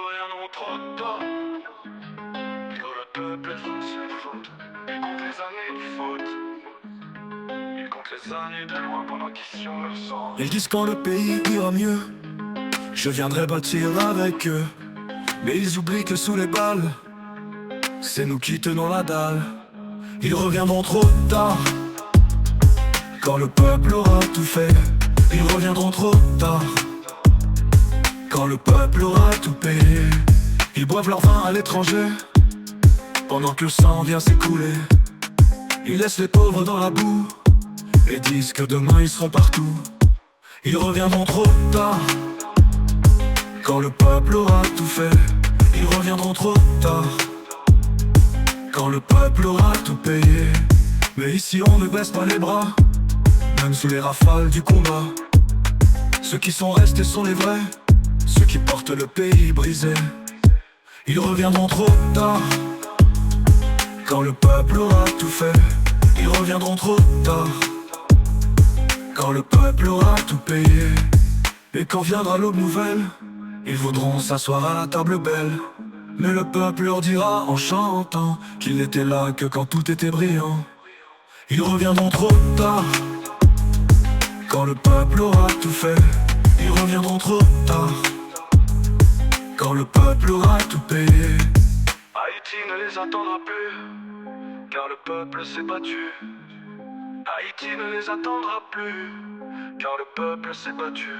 reviendront trop tard. Quand le peuple efface ses fautes, il compte les années de faute. Il compte les années de loin pendant qu'ils sur leur sang. Ils disent quand le pays ira mieux, je viendrai bâtir avec eux. Mais ils oublient que sous les balles, c'est nous qui tenons la dalle. Ils reviendront trop tard, quand le peuple aura tout fait. Ils reviendront trop tard, quand le peuple aura tout payé. Ils boivent leur vin à l'étranger, pendant que le sang vient s'écouler. Ils laissent les pauvres dans la boue, et disent que demain ils seront partout. Ils reviendront trop tard, quand le peuple aura tout fait. Ils reviendront trop tard, quand le peuple aura tout payé. Mais ici on ne baisse pas les bras, même sous les rafales du combat. Ceux qui sont restés sont les vrais, ceux qui portent le pays brisé. Ils reviendront trop tard, quand le peuple aura tout fait. Ils reviendront trop tard, quand le peuple aura tout payé. Et quand viendra l'aube nouvelle, ils voudront s'asseoir à la table belle. Mais le peuple leur dira en chantant qu'il n'était là que quand tout était brillant. Ils reviendront trop tard, quand le peuple aura tout fait. Ils reviendront trop tard, quand le peuple aura tout payé. Haïti ne les attendra plus, car le peuple s'est battu. Haïti ne les attendra plus, car le peuple s'est battu.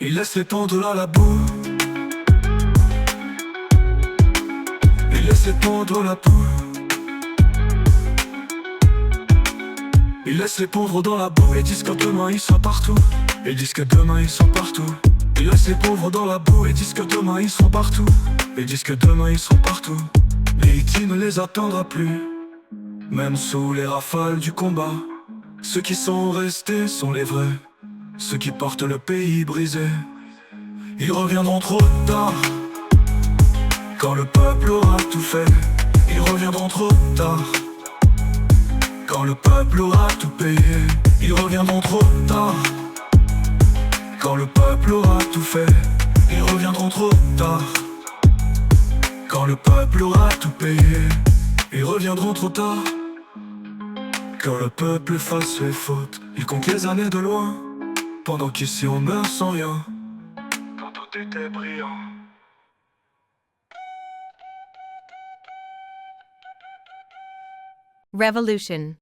Ils laissent les tondres à la boue, ils laissent les tondres la boue. Ils laissent les pauvres dans la boue et disent que demain ils sont partout. Ils disent que demain ils sont partout. Ils laissent les pauvres dans la boue et disent que demain ils sont partout. Ils disent que demain ils seront partout. Mais Haïti ne les attendra plus, même sous les rafales du combat. Ceux qui sont restés sont les vrais, ceux qui portent le pays brisé. Ils reviendront trop tard, quand le peuple aura tout fait. Ils reviendront trop tard, quand le peuple aura tout payé. Ils reviendront trop tard, quand le peuple aura tout fait. Ils reviendront trop tard, quand le peuple aura tout payé. Ils reviendront trop tard, quand le peuple fasse ses fautes. Ils comptent les années de loin, pendant qu'ici on meurt sans rien, Quand tout était brillant. Revolution.